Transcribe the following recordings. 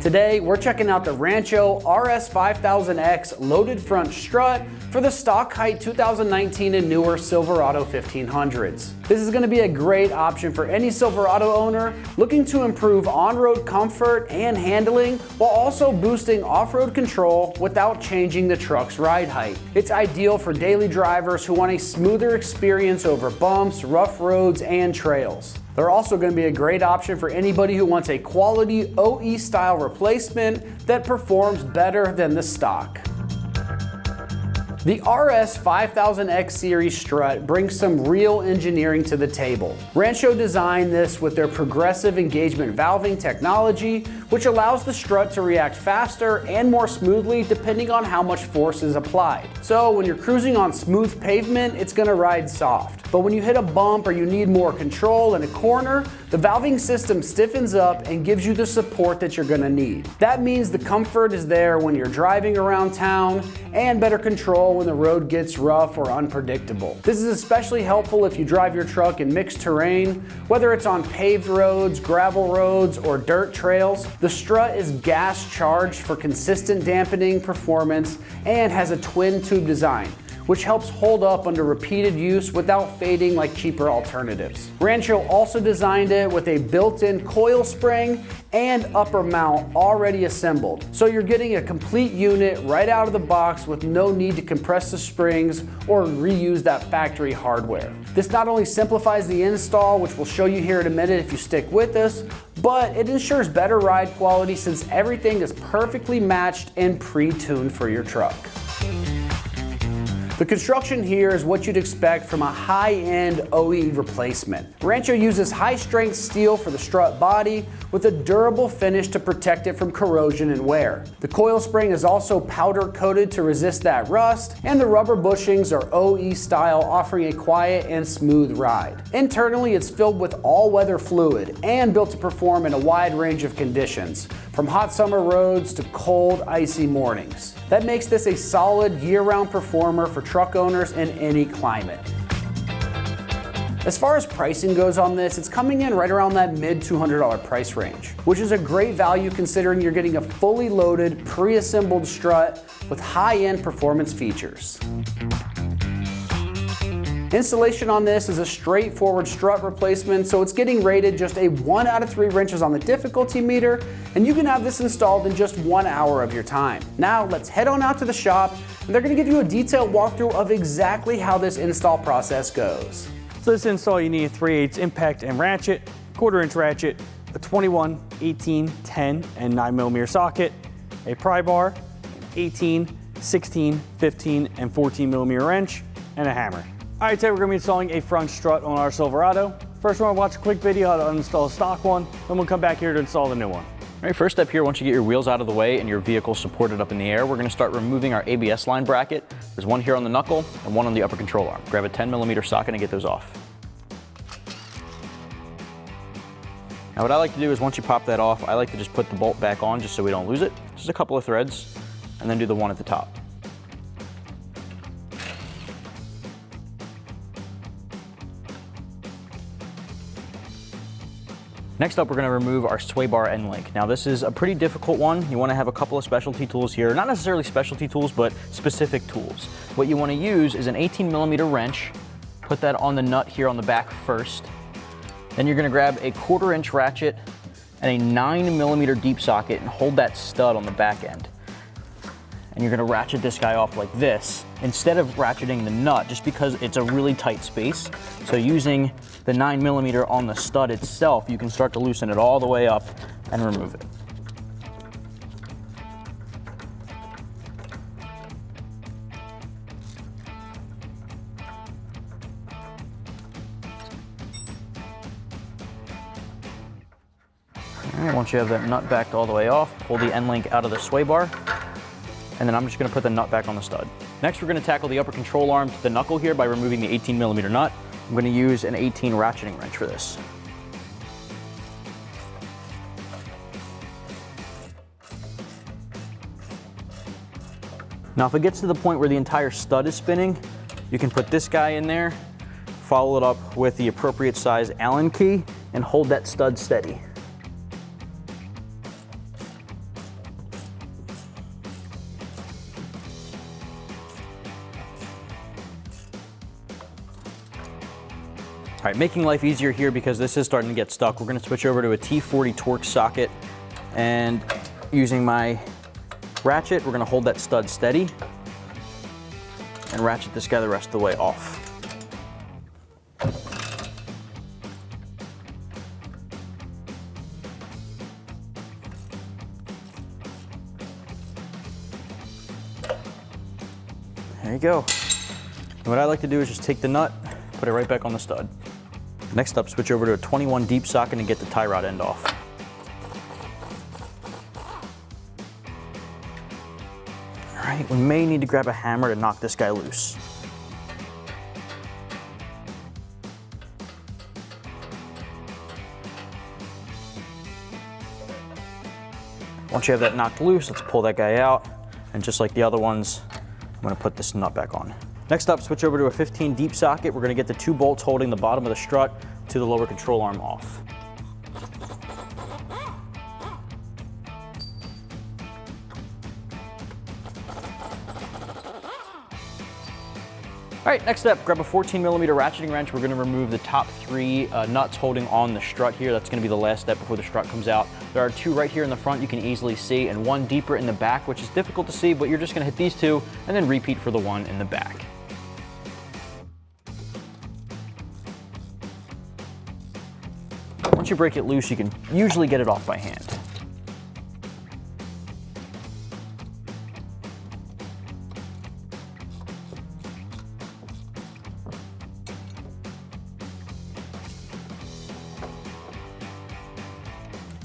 Today, we're checking out the Rancho RS5000X loaded front strut for the stock height 2019 and newer Silverado 1500s. This is going to be a great option for any Silverado owner looking to improve on-road comfort and handling while also boosting off-road control without changing the truck's ride height. It's ideal for daily drivers who want a smoother experience over bumps, rough roads, and trails. They're also going to be a great option for anybody who wants a quality OE style replacement that performs better than the stock. The RS5000X series strut brings some real engineering to the table. Rancho designed this with their progressive engagement valving technology, which allows the strut to react faster and more smoothly depending on how much force is applied. So when you're cruising on smooth pavement, it's going to ride soft. But when you hit a bump or you need more control in a corner, the valving system stiffens up and gives you the support that you're going to need. That means the comfort is there when you're driving around town and better control when the road gets rough or unpredictable. This is especially helpful if you drive your truck in mixed terrain, whether it's on paved roads, gravel roads, or dirt trails. The strut is gas charged for consistent dampening performance and has a twin tube design, which helps hold up under repeated use without fading like cheaper alternatives. Rancho also designed it with a built-in coil spring and upper mount already assembled. So you're getting a complete unit right out of the box with no need to compress the springs or reuse that factory hardware. This not only simplifies the install, which we'll show you here in a minute if you stick with us, but it ensures better ride quality since everything is perfectly matched and pre-tuned for your truck. The construction here is what you'd expect from a high-end OE replacement. Rancho uses high-strength steel for the strut body with a durable finish to protect it from corrosion and wear. The coil spring is also powder-coated to resist that rust, and the rubber bushings are OE style, offering a quiet and smooth ride. Internally, it's filled with all-weather fluid and built to perform in a wide range of conditions, from hot summer roads to cold, icy mornings. That makes this a solid year-round performer for truck owners in any climate. As far as pricing goes on this, it's coming in right around that mid $200 price range, which is a great value considering you're getting a fully loaded, pre-assembled strut with high-end performance features. Installation on this is a straightforward strut replacement, so it's getting rated just a 1 out of 3 wrenches on the difficulty meter, and you can have this installed in just 1 hour of your time. Now let's head on out to the shop, and they're going to give you a detailed walkthrough of exactly how this install process goes. So this install, you need a 3/8 impact and ratchet, 1/4 inch ratchet, a 21, 18, 10, and 9mm socket, a pry bar, 18, 16, 15, and 14mm wrench, and a hammer. All right, today we're gonna be installing a front strut on our Silverado. First, we're gonna watch a quick video how to uninstall a stock one, then we'll come back here to install the new one. All right, first step here, once you get your wheels out of the way and your vehicle supported up in the air, we're gonna start removing our ABS line bracket. There's one here on the knuckle and one on the upper control arm. Grab a 10mm socket and get those off. Now what I like to do is once you pop that off, I like to just put the bolt back on just so we don't lose it. Just a couple of threads, and then do the one at the top. Next up, we're gonna remove our sway bar end link. Now this is a pretty difficult one. You wanna have a couple of specialty tools here. Not necessarily specialty tools, but specific tools. What you wanna use is an 18mm wrench. Put that on the nut here on the back first. Then you're gonna grab a 1/4 inch ratchet and a 9mm deep socket and hold that stud on the back end. And you're gonna ratchet this guy off like this, instead of ratcheting the nut, just because it's a really tight space. So using the 9mm on the stud itself, you can start to loosen it all the way up and remove it. All right, once you have that nut backed all the way off, pull the end link out of the sway bar, and then I'm just gonna put the nut back on the stud. Next, we're gonna tackle the upper control arm to the knuckle here by removing the 18mm nut. I'm gonna use an 18 ratcheting wrench for this. Now, if it gets to the point where the entire stud is spinning, you can put this guy in there, follow it up with the appropriate size Allen key, and hold that stud steady. All right, making life easier here because this is starting to get stuck, we're gonna switch over to a T40 Torx socket, and using my ratchet, we're gonna hold that stud steady and ratchet this guy the rest of the way off. There you go. And what I like to do is just take the nut, put it right back on the stud. Next up, switch over to a 21 deep socket and get the tie rod end off. All right, we may need to grab a hammer to knock this guy loose. Once you have that knocked loose, let's pull that guy out. And just like the other ones, I'm gonna put this nut back on. Next up, switch over to a 15 deep socket. We're gonna get the 2 bolts holding the bottom of the strut to the lower control arm off. All right, next up, grab a 14mm ratcheting wrench. We're gonna remove the top 3 nuts holding on the strut here. That's gonna be the last step before the strut comes out. There are 2 right here in the front you can easily see, and 1 deeper in the back, which is difficult to see, but you're just gonna hit these 2 and then repeat for the 1 in the back. Once you break it loose, you can usually get it off by hand.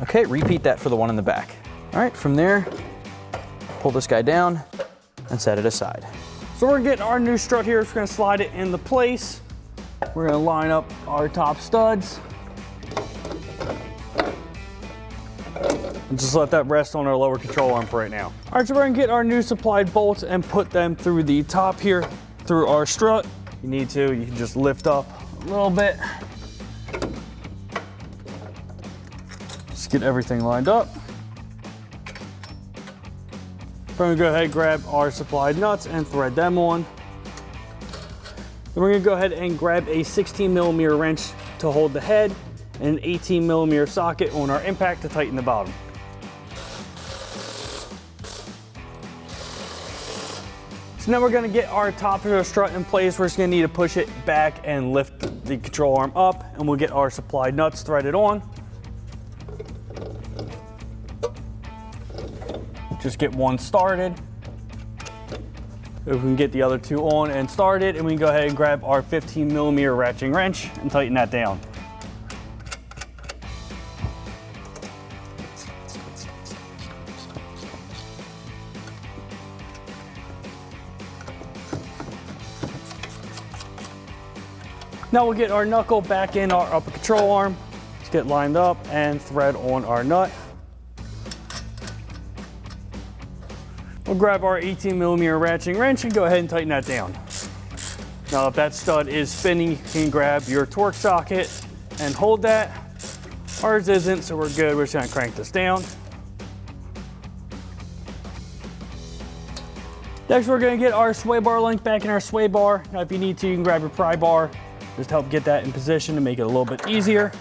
Okay, repeat that for the 1 in the back. All right, from there, pull this guy down and set it aside. So we're getting our new strut here. We're gonna slide it into place. We're gonna line up our top studs. And just let that rest on our lower control arm for right now. All right, so we're gonna get our new supplied bolts and put them through the top here, through our strut. If you need to, you can just lift up a little bit. Just get everything lined up. We're gonna go ahead and grab our supplied nuts and thread them on. Then we're gonna go ahead and grab a 16mm wrench to hold the head and an 18mm socket on our impact to tighten the bottom. So now we're gonna get our top of the strut in place. We're just gonna need to push it back and lift the control arm up, and we'll get our supplied nuts threaded on. Just get one started. If we can get the other 2 on and started, and we can go ahead and grab our 15mm ratcheting wrench and tighten that down. Now we'll get our knuckle back in our upper control arm. Let's get lined up and thread on our nut. We'll grab our 18mm ratcheting wrench and go ahead and tighten that down. Now if that stud is spinning, you can grab your Torx socket and hold that. Ours isn't, so we're good. We're just gonna crank this down. Next, we're gonna get our sway bar link back in our sway bar. Now if you need to, you can grab your pry bar, just help get that in position to make it a little bit easier.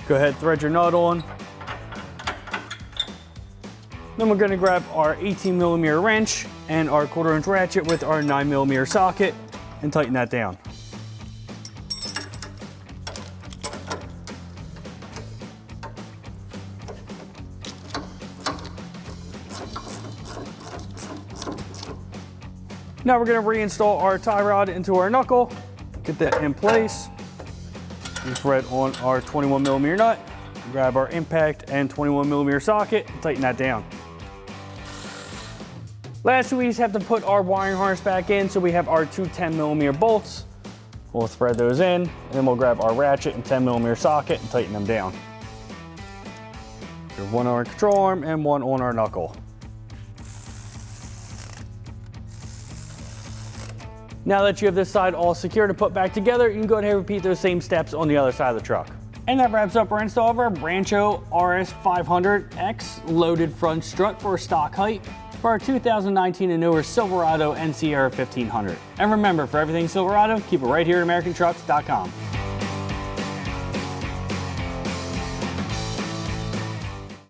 Go ahead, thread your nut on. Then we're gonna grab our 18mm wrench and our 1/4" ratchet with our 9mm socket and tighten that down. Now we're gonna reinstall our tie rod into our knuckle, get that in place. We thread on our 21mm nut, grab our impact and 21mm socket, and tighten that down. Lastly, we just have to put our wiring harness back in, so we have our 2 10mm bolts. We'll thread those in, and then we'll grab our ratchet and 10mm socket and tighten them down. There's 1 on our control arm and 1 on our knuckle. Now that you have this side all secure to put back together, you can go ahead and repeat those same steps on the other side of the truck. And that wraps up our install of our Rancho RS500X loaded front strut for stock height for our 2019 and newer Silverado and Sierra 1500. And remember, for everything Silverado, keep it right here at AmericanTrucks.com.